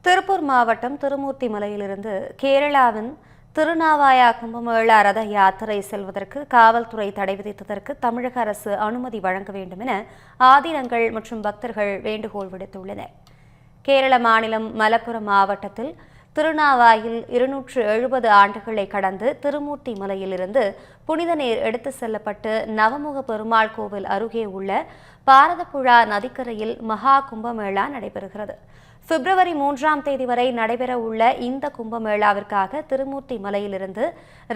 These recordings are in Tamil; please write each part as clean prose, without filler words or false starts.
திருப்பூர் மாவட்டம் திருமூர்த்தி மலையிலிருந்து கேரளாவின் திருநாவாயா கும்பமேளா ரத யாத்திரை செல்வதற்கு காவல்துறை தடை விதித்ததற்கு தமிழக அரசு அனுமதி வழங்க வேண்டும் என ஆதீனங்கள் மற்றும் பக்தர்கள் வேண்டுகோள் விடுத்துள்ளனர். கேரள மாநிலம் மலப்புரம் மாவட்டத்தில் திருநாவாயில் 270 ஆண்டுகளை கடந்து திருமூர்த்தி மலையிலிருந்து புனித நீர் எடுத்து செல்லப்பட்டு நவமுக பெருமாள் கோவில் அருகே உள்ள பாரதப்புழா நதிக்கரையில் மகா கும்பமேளா நடைபெறுகிறது. பிப்ரவரி 3ஆம் தேதி வரை நடைபெற உள்ள இந்த கும்பமேளாவிற்காக திருமூர்த்தி மலையிலிருந்து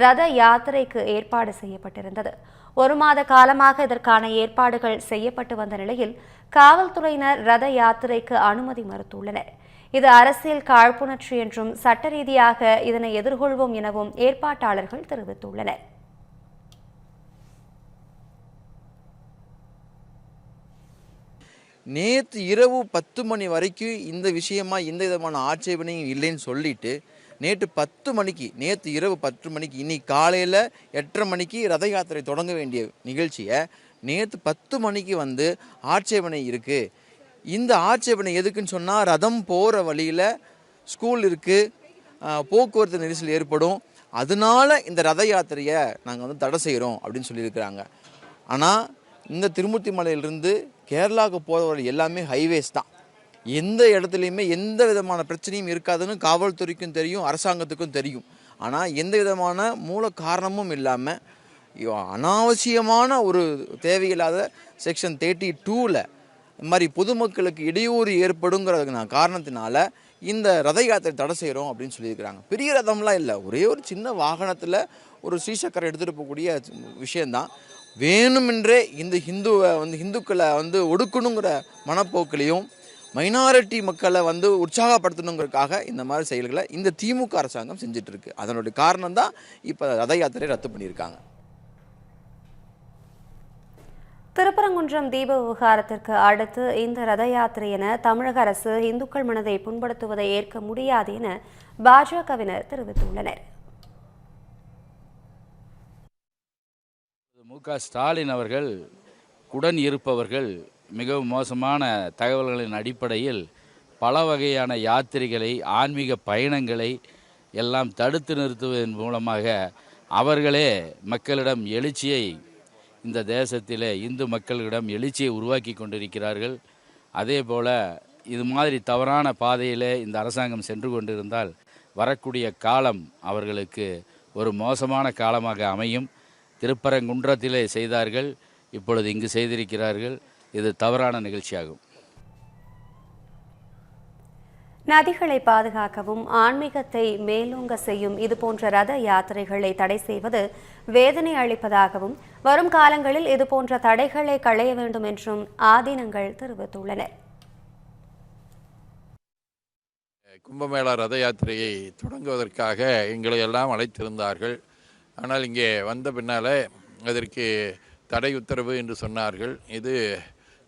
ரத யாத்திரைக்கு ஏற்பாடு செய்யப்பட்டிருந்தது. 1 மாத காலமாக இதற்கான ஏற்பாடுகள் செய்யப்பட்டு வந்த நிலையில் காவல்துறையினர் ரத யாத்திரைக்கு அனுமதி மறுத்துள்ளனர். இது அரசியல் காழ்ப்புணர்ச்சி என்றும் சட்ட ரீதியாக இதனை எதிர்கொள்வோம் எனவும் ஏற்பாட்டாளர்கள் தெரிவித்துள்ளனர். நேற்று இரவு 10 மணி வரைக்கும் இந்த விஷயமா எந்த விதமான ஆட்சேபனையும் இல்லைன்னு சொல்லிட்டு நேற்று இரவு 10 மணிக்கு இன்னைக்கு காலையில் 8:30 மணிக்கு ரத யாத்திரை தொடங்க வேண்டிய நிகழ்ச்சியை நேற்று 10 மணிக்கு வந்து ஆட்சேபனை இருக்குது. இந்த ஆட்சேபனை எதுக்குன்னு சொன்னால், ரதம் போகிற வழியில் ஸ்கூல் இருக்குது, போக்குவரத்து நெரிசல் ஏற்படும், அதனால இந்த ரத யாத்திரையை நாங்கள் வந்து தடை செய்கிறோம் அப்படின்னு சொல்லியிருக்கிறாங்க. ஆனால் இந்த திருமூர்த்தி மலையிலிருந்து கேரளாவுக்கு போகிற எல்லாமே ஹைவேஸ் தான். எந்த இடத்துலையுமே எந்த விதமான பிரச்சனையும் இருக்காதுன்னு காவல்துறைக்கும் தெரியும், அரசாங்கத்துக்கும் தெரியும். ஆனால் எந்த விதமான மூல காரணமும் இல்லாமல் அனாவசியமான ஒரு தேவையில்லாத செக்ஷன் 32ல் இந்த மாதிரி பொதுமக்களுக்கு இடையூறு ஏற்படுங்கிற காரணத்தினால இந்த ரத யாத்திரை தடை செய்கிறோம் அப்படின்னு சொல்லியிருக்கிறாங்க. பெரிய ரதம்லாம் இல்லை, ஒரே ஒரு சின்ன வாகனத்தில் ஒரு ஸ்ரீசக்கரை எடுத்துகிட்டு போகக்கூடிய விஷயந்தான். வேணுமென்றே இந்த இந்துக்களை ஒடுக்கணுங்கிற மனப்போக்கிலையும் மைனாரிட்டி மக்களை உற்சாகப்படுத்தணுங்கிறதுக்காக இந்த மாதிரி செயல்களை இந்த திமுக அரசாங்கம் செஞ்சுட்டு இருக்கு. அதனுடைய காரணம் தான் இப்போ ரத யாத்திரை ரத்து பண்ணியிருக்காங்க. திருப்பரங்குன்றம் தீப விவகாரத்திற்கு அடுத்து இந்த ரத யாத்திரை என தமிழக அரசு இந்துக்கள் மனதை புண்படுத்துவதை ஏற்க முடியாது என பாஜகவினர் தெரிவித்துள்ளனர். ஸ்டாலின் அவர்கள் உடன் இருப்பவர்கள் மிகவும் மோசமான தகவல்களின் அடிப்படையில் பல வகையான யாத்திரைகளை, ஆன்மீக பயணங்களை எல்லாம் தடுத்து நிறுத்துவதன் மூலமாக அவர்களே மக்களிடம் எழுச்சியை, இந்த தேசத்திலே இந்து மக்களிடம் எழுச்சியை உருவாக்கி கொண்டிருக்கிறார்கள். அதே போல் இது மாதிரி தவறான பாதையிலே இந்த அரசாங்கம் சென்று கொண்டிருந்தால் வரக்கூடிய காலம் அவர்களுக்கு ஒரு மோசமான காலமாக அமையும். திருப்பரங்குன்றத்திலே செய்தார்கள், இப்பொழுது இங்கு செய்திருக்கிறார்கள். இது தவறான நிகழ்ச்சியாகும். நதிகளை பாதுகாக்கவும் ஆன்மீகத்தை மேலோங்க செய்யும் இதுபோன்ற ரத யாத்திரைகளை தடை செய்வது வேதனை அளிப்பதாகவும் வரும் காலங்களில் இதுபோன்ற தடைகளை களைய வேண்டும் என்றும் ஆதீனங்கள் தெரிவித்துள்ளனர். கும்பமேளா ரத யாத்திரையை தொடங்குவதற்காக எங்களை எல்லாம் அழைத்திருந்தார்கள். ஆனால் இங்கே வந்த பின்னால் அதற்கு தடை உத்தரவு என்று சொன்னார்கள். இது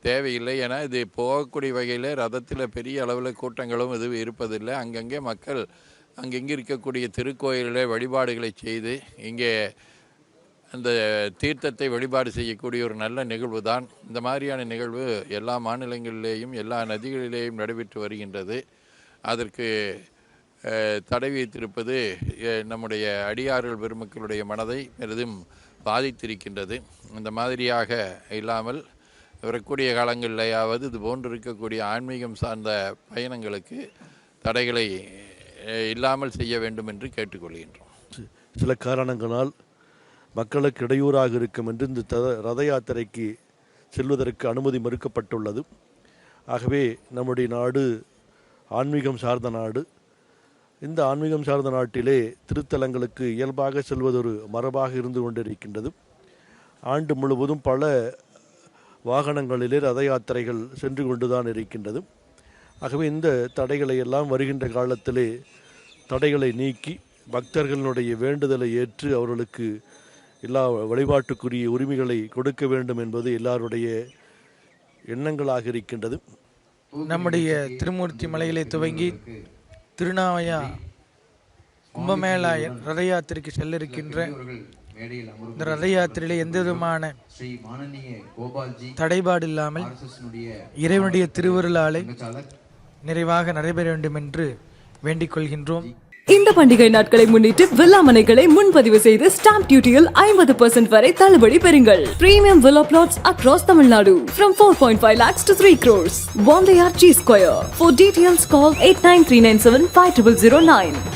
தேவையில்லை, ஏன்னா இது போகக்கூடிய வகையில் ரதத்தில் பெரிய அளவில் கூட்டங்களும் இது இருப்பதில்லை. அங்கங்கே மக்கள் அங்கங்கே இருக்கக்கூடிய திருக்கோயிலில் வழிபாடுகளை செய்து இங்கே அந்த தீர்த்தத்தை வழிபாடு செய்யக்கூடிய ஒரு நல்ல நிகழ்வு தான். இந்த மாதிரியான நிகழ்வு எல்லா மாநிலங்களிலேயும் எல்லா நதிகளிலேயும் நடைபெற்று வருகின்றது. அதற்கு தடை விதித்திருப்பது நம்முடைய அடியார்கள் பெருமக்களுடைய மனதை பெரிதும் பாதித்திருக்கின்றது. இந்த மாதிரியாக இல்லாமல் வரக்கூடிய காலங்களிலேயாவது இது போன்று இருக்கக்கூடிய ஆன்மீகம் சார்ந்த பயணங்களுக்கு தடைகளை இல்லாமல் செய்ய வேண்டும் என்று கேட்டுக்கொள்கின்றோம். சில காரணங்களால் மக்களுக்கு இடையூறாக இருக்கும் என்று இந்த ரத யாத்திரைக்கு செல்வதற்கு அனுமதி மறுக்கப்பட்டுள்ளது. ஆகவே நம்முடைய நாடு ஆன்மீகம் சார்ந்த நாடு. இந்த ஆன்மீகம் சார்ந்த நாட்டிலே திருத்தலங்களுக்கு இயல்பாக செல்வதொரு மரபாக இருந்து கொண்டிருக்கின்றது. ஆண்டு முழுவதும் பல வாகனங்களிலே ரத யாத்திரைகள் சென்று கொண்டுதான் இருக்கின்றது. ஆகவே இந்த தடைகளை எல்லாம் வருகின்ற காலத்திலே தடைகளை நீக்கி பக்தர்களுடைய வேண்டுதலை ஏற்று அவர்களுக்கு எல்லா வழிபாட்டுக்குரிய உரிமைகளை கொடுக்க வேண்டும் என்பது எல்லாருடைய எண்ணங்களாக இருக்கின்றது. நம்முடைய திருமூர்த்தி மலையிலே துவங்கி திருநாவாயா கும்பமேளா ரத யாத்திரைக்கு செல்ல இருக்கின்ற இந்த ரத யாத்திரையில எந்த விதமான தடைபாடு இல்லாமல் இறைவனுடைய திருவருளாலை நிறைவாக நடைபெற வேண்டும் என்று வேண்டிக் கொள்கின்றோம். இந்த பண்டிகை நாட்களை முன்னிட்டு வில்லா மனைகளை முன்பதிவு செய்து ஸ்டாம்ப் டியூட்டியில் 50% வரை தள்ளுபடி பெறுங்கள். Premium villa plots across Tamil Nadu from 4.5 lakhs to 3 crores. One layer G Square. For details call 8939750009.